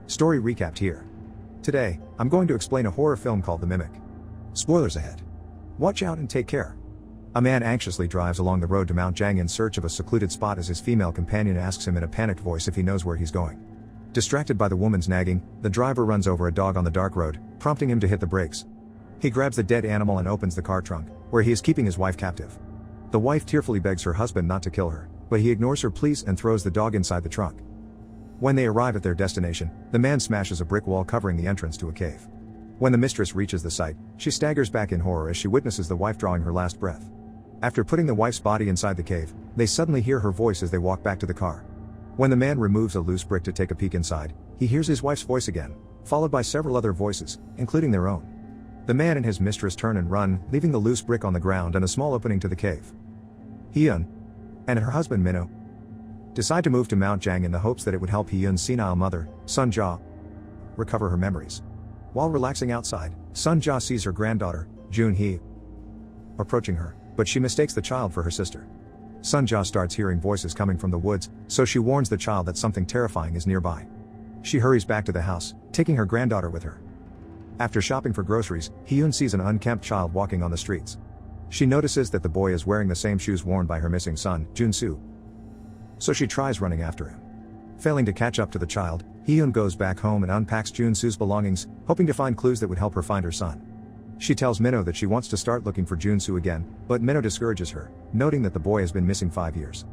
Story recapped here. Today, I'm going to explain a horror film called The Mimic. Spoilers ahead. Watch out and take care. A man anxiously drives along the road to Mount Jang in search of a secluded spot as his female companion asks him in a panicked voice if he knows where he's going. Distracted by the woman's nagging, the driver runs over a dog on the dark road, prompting him to hit the brakes. He grabs the dead animal and opens the car trunk, where he is keeping his wife captive. The wife tearfully begs her husband not to kill her, but he ignores her pleas and throws the dog inside the trunk. When they arrive at their destination, the man smashes a brick wall covering the entrance to a cave. When the mistress reaches the site, she staggers back in horror as she witnesses the wife drawing her last breath. After putting the wife's body inside the cave, they suddenly hear her voice as they walk back to the car. When the man removes a loose brick to take a peek inside, he hears his wife's voice again, followed by several other voices, including their own. The man and his mistress turn and run, leaving the loose brick on the ground and a small opening to the cave. Hyun and her husband Minho decide to move to Mount Jang in the hopes that it would help Hyun's senile mother, Sun Ja, recover her memories. While relaxing outside, Sun Ja sees her granddaughter, Jun Hee, approaching her, but she mistakes the child for her sister. Sun Ja starts hearing voices coming from the woods, so she warns the child that something terrifying is nearby. She hurries back to the house, taking her granddaughter with her. After shopping for groceries, Hyun sees an unkempt child walking on the streets. She notices that the boy is wearing the same shoes worn by her missing son, Jun-soo. So she tries running after him. Failing to catch up to the child, Hyun goes back home and unpacks Jun-soo's belongings, hoping to find clues that would help her find her son. She tells Minho that she wants to start looking for Jun-soo again, but Minho discourages her, noting that the boy has been missing 5 years.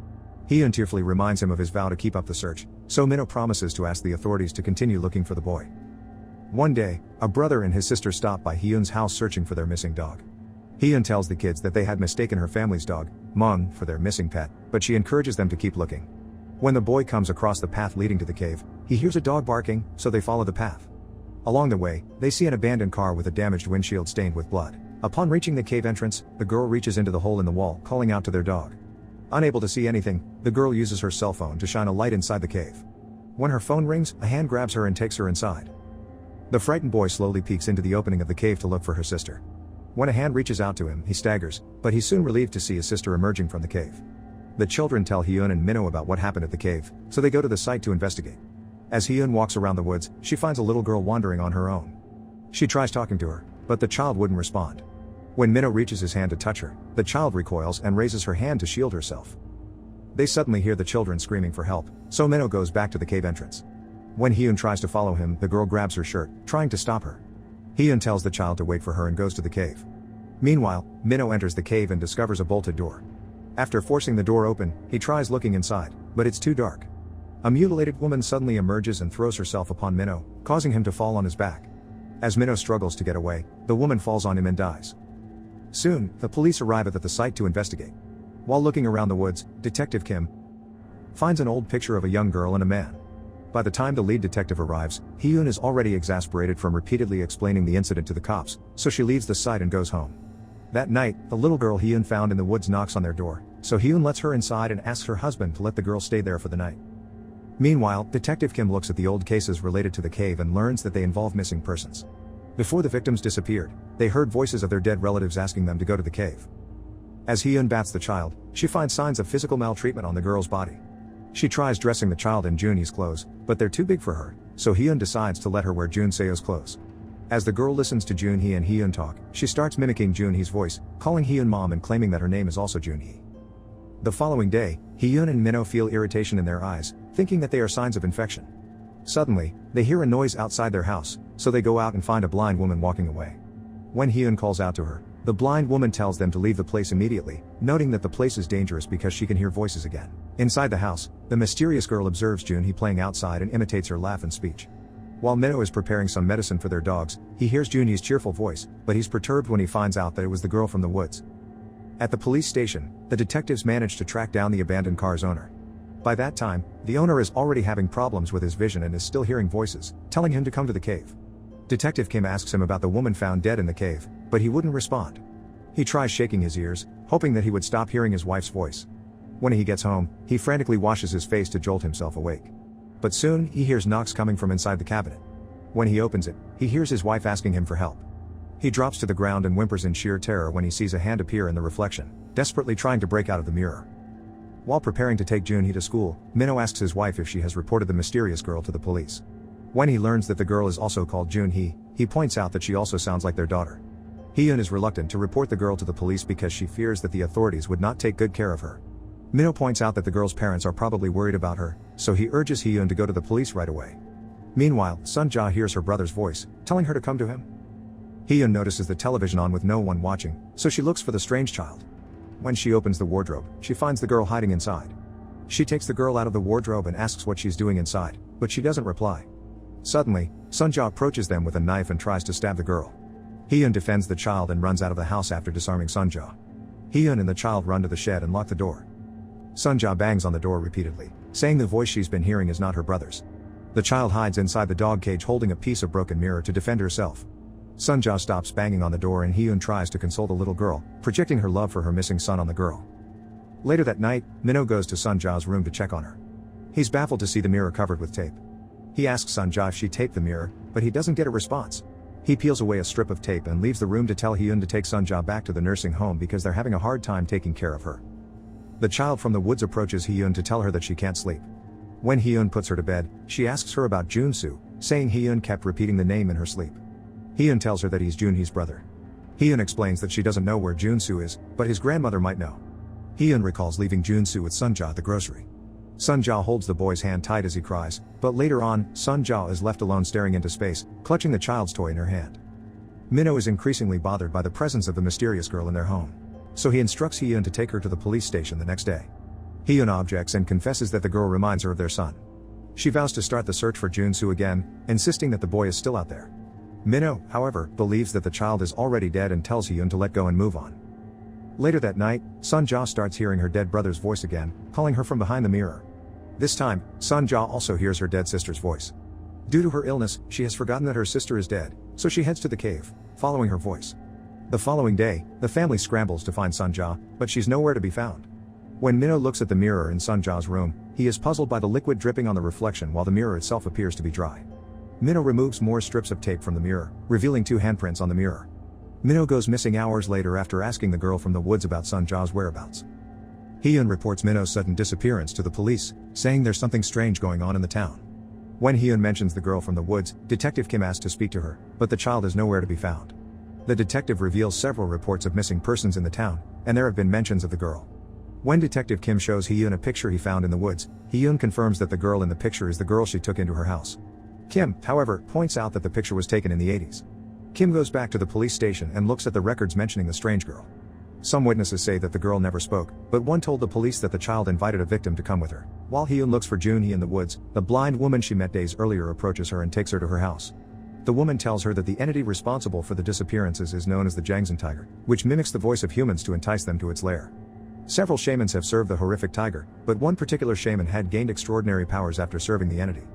Hyun tearfully reminds him of his vow to keep up the search, so Minho promises to ask the authorities to continue looking for the boy. One day, a brother and his sister stop by Hyun's house searching for their missing dog. Hyun tells the kids that they had mistaken her family's dog, Mung, for their missing pet, but she encourages them to keep looking. When the boy comes across the path leading to the cave, he hears a dog barking, so they follow the path. Along the way, they see an abandoned car with a damaged windshield stained with blood. Upon reaching the cave entrance, the girl reaches into the hole in the wall, calling out to their dog. Unable to see anything, the girl uses her cell phone to shine a light inside the cave. When her phone rings, a hand grabs her and takes her inside. The frightened boy slowly peeks into the opening of the cave to look for her sister. When a hand reaches out to him, he staggers, but he's soon relieved to see his sister emerging from the cave. The children tell Hyun and Minho about what happened at the cave, so they go to the site to investigate. As Hyun walks around the woods, she finds a little girl wandering on her own. She tries talking to her, but the child wouldn't respond. When Minho reaches his hand to touch her, the child recoils and raises her hand to shield herself. They suddenly hear the children screaming for help, so Minho goes back to the cave entrance. When Hyun tries to follow him, the girl grabs her shirt, trying to stop her. Hyun tells the child to wait for her and goes to the cave. Meanwhile, Minho enters the cave and discovers a bolted door. After forcing the door open, he tries looking inside, but it's too dark. A mutilated woman suddenly emerges and throws herself upon Minho, causing him to fall on his back. As Minho struggles to get away, the woman falls on him and dies. Soon, the police arrive at the site to investigate. While looking around the woods, Detective Kim finds an old picture of a young girl and a man. By the time the lead detective arrives, Hyun is already exasperated from repeatedly explaining the incident to the cops, so she leaves the site and goes home. That night, the little girl Hyun found in the woods knocks on their door, so Hyun lets her inside and asks her husband to let the girl stay there for the night. Meanwhile, Detective Kim looks at the old cases related to the cave and learns that they involve missing persons. Before the victims disappeared, they heard voices of their dead relatives asking them to go to the cave. As Hyun bats the child, she finds signs of physical maltreatment on the girl's body. She tries dressing the child in Junhee's clothes, but they're too big for her, so Hyun decides to let her wear Jun Seo's clothes. As the girl listens to Junhee and Hyun talk, she starts mimicking Junhee's voice, calling Hyun mom and claiming that her name is also Junhee. The following day, Hyun and Minho feel irritation in their eyes, thinking that they are signs of infection. Suddenly, they hear a noise outside their house, so they go out and find a blind woman walking away. When Hyun calls out to her, the blind woman tells them to leave the place immediately, noting that the place is dangerous because she can hear voices again. Inside the house, the mysterious girl observes Junhee playing outside and imitates her laugh and speech. While Minho is preparing some medicine for their dogs, he hears Junhee's cheerful voice, but he's perturbed when he finds out that it was the girl from the woods. At the police station, the detectives manage to track down the abandoned car's owner. By that time, the owner is already having problems with his vision and is still hearing voices, telling him to come to the cave. Detective Kim asks him about the woman found dead in the cave, but he wouldn't respond. He tries shaking his ears, hoping that he would stop hearing his wife's voice. When he gets home, he frantically washes his face to jolt himself awake. But soon, he hears knocks coming from inside the cabinet. When he opens it, he hears his wife asking him for help. He drops to the ground and whimpers in sheer terror when he sees a hand appear in the reflection, desperately trying to break out of the mirror. While preparing to take Junhee to school, Minho asks his wife if she has reported the mysterious girl to the police. When he learns that the girl is also called June, he points out that she also sounds like their daughter. Hyun is reluctant to report the girl to the police because she fears that the authorities would not take good care of her. Minho points out that the girl's parents are probably worried about her, so he urges Hyun to go to the police right away. Meanwhile, Sunja hears her brother's voice, telling her to come to him. Hyun notices the television on with no one watching, so she looks for the strange child. When she opens the wardrobe, she finds the girl hiding inside. She takes the girl out of the wardrobe and asks what she's doing inside, but she doesn't reply. Suddenly, Sunja approaches them with a knife and tries to stab the girl. Hyun defends the child and runs out of the house after disarming Sunja. Hyun and the child run to the shed and lock the door. Sunja bangs on the door repeatedly, saying the voice she's been hearing is not her brother's. The child hides inside the dog cage holding a piece of broken mirror to defend herself. Sunja stops banging on the door and Hyun tries to console the little girl, projecting her love for her missing son on the girl. Later that night, Minho goes to Sunja's room to check on her. He's baffled to see the mirror covered with tape. He asks Sunja if she taped the mirror, but he doesn't get a response. He peels away a strip of tape and leaves the room to tell Hyun to take Sunja back to the nursing home because they're having a hard time taking care of her. The child from the woods approaches Hyun to tell her that she can't sleep. When Hyun puts her to bed, she asks her about Junsu, saying Hyun kept repeating the name in her sleep. Hyun tells her that he's Junhee's brother. Hyun explains that she doesn't know where Junsu is, but his grandmother might know. Hyun recalls leaving Junsu with Sunja at the grocery. Sunja holds the boy's hand tight as he cries, but later on, Sunja is left alone staring into space, clutching the child's toy in her hand. Minho is increasingly bothered by the presence of the mysterious girl in their home. So he instructs Hyun to take her to the police station the next day. Hyun objects and confesses that the girl reminds her of their son. She vows to start the search for Junsu again, insisting that the boy is still out there. Minho, however, believes that the child is already dead and tells Hyun to let go and move on. Later that night, Sunja starts hearing her dead brother's voice again, calling her from behind the mirror. This time, Sunja also hears her dead sister's voice. Due to her illness, she has forgotten that her sister is dead, so she heads to the cave, following her voice. The following day, the family scrambles to find Sunja, but she's nowhere to be found. When Minho looks at the mirror in Sunja's room, he is puzzled by the liquid dripping on the reflection while the mirror itself appears to be dry. Minho removes more strips of tape from the mirror, revealing 2 handprints on the mirror. Minho goes missing hours later after asking the girl from the woods about Sunja's whereabouts. Hyun reports Minho's sudden disappearance to the police, saying there's something strange going on in the town. When Hyun mentions the girl from the woods, Detective Kim asks to speak to her, but the child is nowhere to be found. The detective reveals several reports of missing persons in the town, and there have been mentions of the girl. When Detective Kim shows Hyun a picture he found in the woods, Hyun confirms that the girl in the picture is the girl she took into her house. Kim, however, points out that the picture was taken in the 80s. Kim goes back to the police station and looks at the records mentioning the strange girl. Some witnesses say that the girl never spoke, but one told the police that the child invited a victim to come with her. While Hyun looks for Junhee in the woods, the blind woman she met days earlier approaches her and takes her to her house. The woman tells her that the entity responsible for the disappearances is known as the Jangsan tiger, which mimics the voice of humans to entice them to its lair. Several shamans have served the horrific tiger, but one particular shaman had gained extraordinary powers after serving the entity.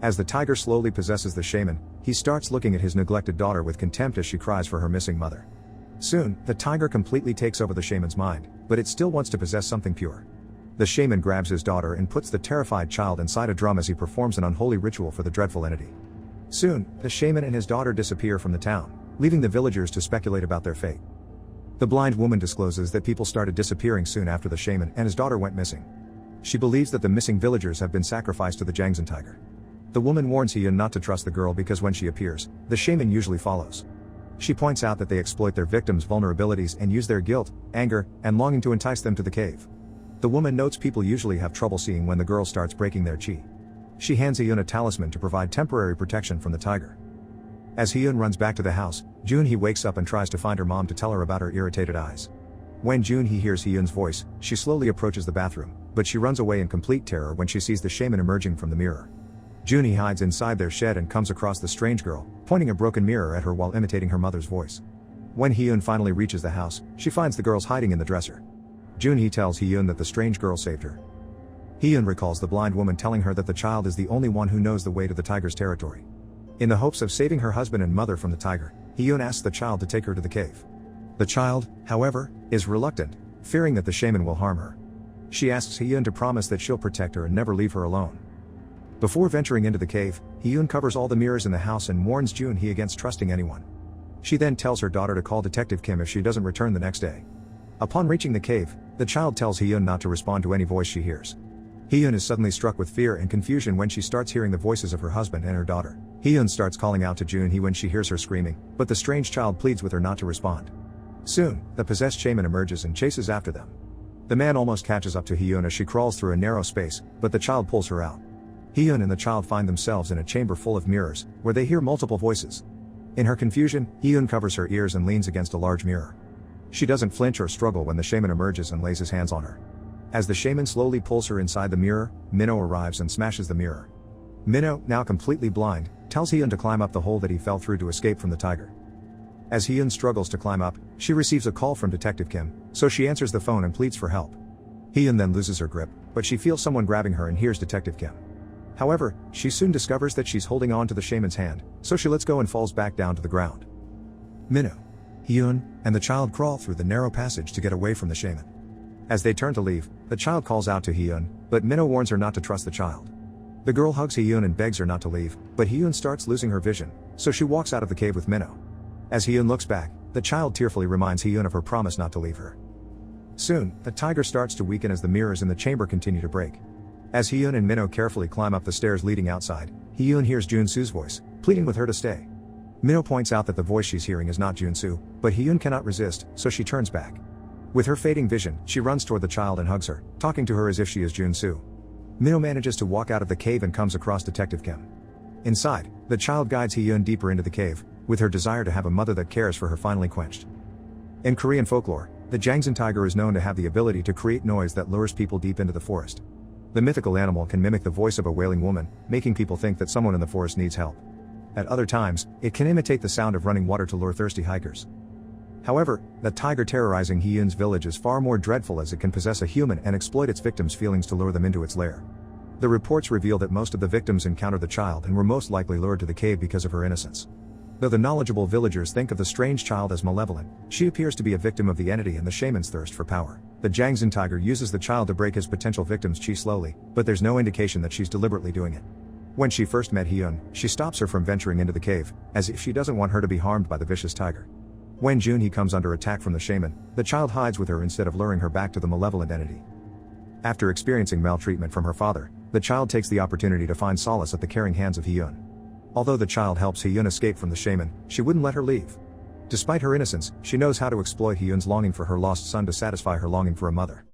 As the tiger slowly possesses the shaman, he starts looking at his neglected daughter with contempt as she cries for her missing mother. Soon, the tiger completely takes over the shaman's mind, but it still wants to possess something pure. The shaman grabs his daughter and puts the terrified child inside a drum as he performs an unholy ritual for the dreadful entity. Soon, the shaman and his daughter disappear from the town, leaving the villagers to speculate about their fate. The blind woman discloses that people started disappearing soon after the shaman and his daughter went missing. She believes that the missing villagers have been sacrificed to the Jangsan tiger. The woman warns Hyun not to trust the girl because when she appears, the shaman usually follows. She points out that they exploit their victims' vulnerabilities and use their guilt, anger, and longing to entice them to the cave. The woman notes people usually have trouble seeing when the girl starts breaking their chi. She hands Hyun a talisman to provide temporary protection from the tiger. As Hyun runs back to the house, Junhee wakes up and tries to find her mom to tell her about her irritated eyes. When Junhee hears Hyun's voice, she slowly approaches the bathroom, but she runs away in complete terror when she sees the shaman emerging from the mirror. Junhee hides inside their shed and comes across the strange girl, pointing a broken mirror at her while imitating her mother's voice. When Hyun finally reaches the house, she finds the girls hiding in the dresser. Junhee tells Hyun that the strange girl saved her. Hyun recalls the blind woman telling her that the child is the only one who knows the way to the tiger's territory. In the hopes of saving her husband and mother from the tiger, Hyun asks the child to take her to the cave. The child, however, is reluctant, fearing that the shaman will harm her. She asks Hyun to promise that she'll protect her and never leave her alone. Before venturing into the cave, Hyun covers all the mirrors in the house and warns Junhee against trusting anyone. She then tells her daughter to call Detective Kim if she doesn't return the next day. Upon reaching the cave, the child tells Hyun not to respond to any voice she hears. Hyun is suddenly struck with fear and confusion when she starts hearing the voices of her husband and her daughter. Hyun starts calling out to Junhee when she hears her screaming, but the strange child pleads with her not to respond. Soon, the possessed shaman emerges and chases after them. The man almost catches up to Hyun as she crawls through a narrow space, but the child pulls her out. Hyun and the child find themselves in a chamber full of mirrors, where they hear multiple voices. In her confusion, Hyun covers her ears and leans against a large mirror. She doesn't flinch or struggle when the shaman emerges and lays his hands on her. As the shaman slowly pulls her inside the mirror, Minho arrives and smashes the mirror. Minho, now completely blind, tells Hyun to climb up the hole that he fell through to escape from the tiger. As Hyun struggles to climb up, she receives a call from Detective Kim, so she answers the phone and pleads for help. Hyun then loses her grip, but she feels someone grabbing her and hears Detective Kim. However, she soon discovers that she's holding on to the shaman's hand, so she lets go and falls back down to the ground. Minho, Hyun, and the child crawl through the narrow passage to get away from the shaman. As they turn to leave, the child calls out to Hyun, but Minho warns her not to trust the child. The girl hugs Hyun and begs her not to leave, but Hyun starts losing her vision, so she walks out of the cave with Minho. As Hyun looks back, the child tearfully reminds Hyun of her promise not to leave her. Soon, the tiger starts to weaken as the mirrors in the chamber continue to break. As Hyun and Minho carefully climb up the stairs leading outside, Hyun hears Junsu's voice, pleading with her to stay. Minho points out that the voice she's hearing is not Junsu, but Hyun cannot resist, so she turns back. With her fading vision, she runs toward the child and hugs her, talking to her as if she is Junsu. Minho manages to walk out of the cave and comes across Detective Kim. Inside, the child guides Hyun deeper into the cave, with her desire to have a mother that cares for her finally quenched. In Korean folklore, the Jangsan tiger is known to have the ability to create noise that lures people deep into the forest. The mythical animal can mimic the voice of a wailing woman, making people think that someone in the forest needs help. At other times, it can imitate the sound of running water to lure thirsty hikers. However, the tiger terrorizing Hyun's village is far more dreadful as it can possess a human and exploit its victims' feelings to lure them into its lair. The reports reveal that most of the victims encountered the child and were most likely lured to the cave because of her innocence. Though the knowledgeable villagers think of the strange child as malevolent, she appears to be a victim of the entity and the shaman's thirst for power. The Jangsan tiger uses the child to break his potential victim's chi slowly, but there's no indication that she's deliberately doing it. When she first met Hyun, she stops her from venturing into the cave, as if she doesn't want her to be harmed by the vicious tiger. When Junhee comes under attack from the shaman, the child hides with her instead of luring her back to the malevolent entity. After experiencing maltreatment from her father, the child takes the opportunity to find solace at the caring hands of Hyun. Although the child helps Hyun escape from the shaman, she wouldn't let her leave. Despite her innocence, she knows how to exploit Hyun's longing for her lost son to satisfy her longing for a mother.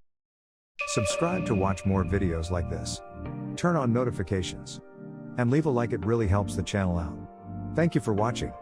Subscribe to watch more videos like this. Turn on notifications. And leave a like, it really helps the channel out. Thank you for watching.